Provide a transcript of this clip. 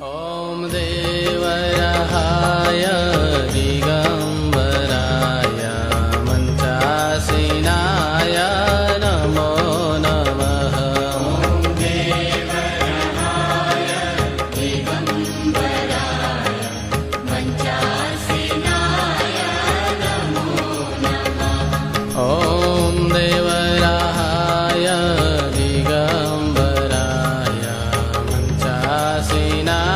ॐ देवरहाय दिगम्बराय मञ्चासीनाय नमो नमः। ॐ देवरहाय दिगम्बराय मञ्चासीनाय नमो नमः। ॐ देवरहाय दिगम्बराय मञ्चासीनाय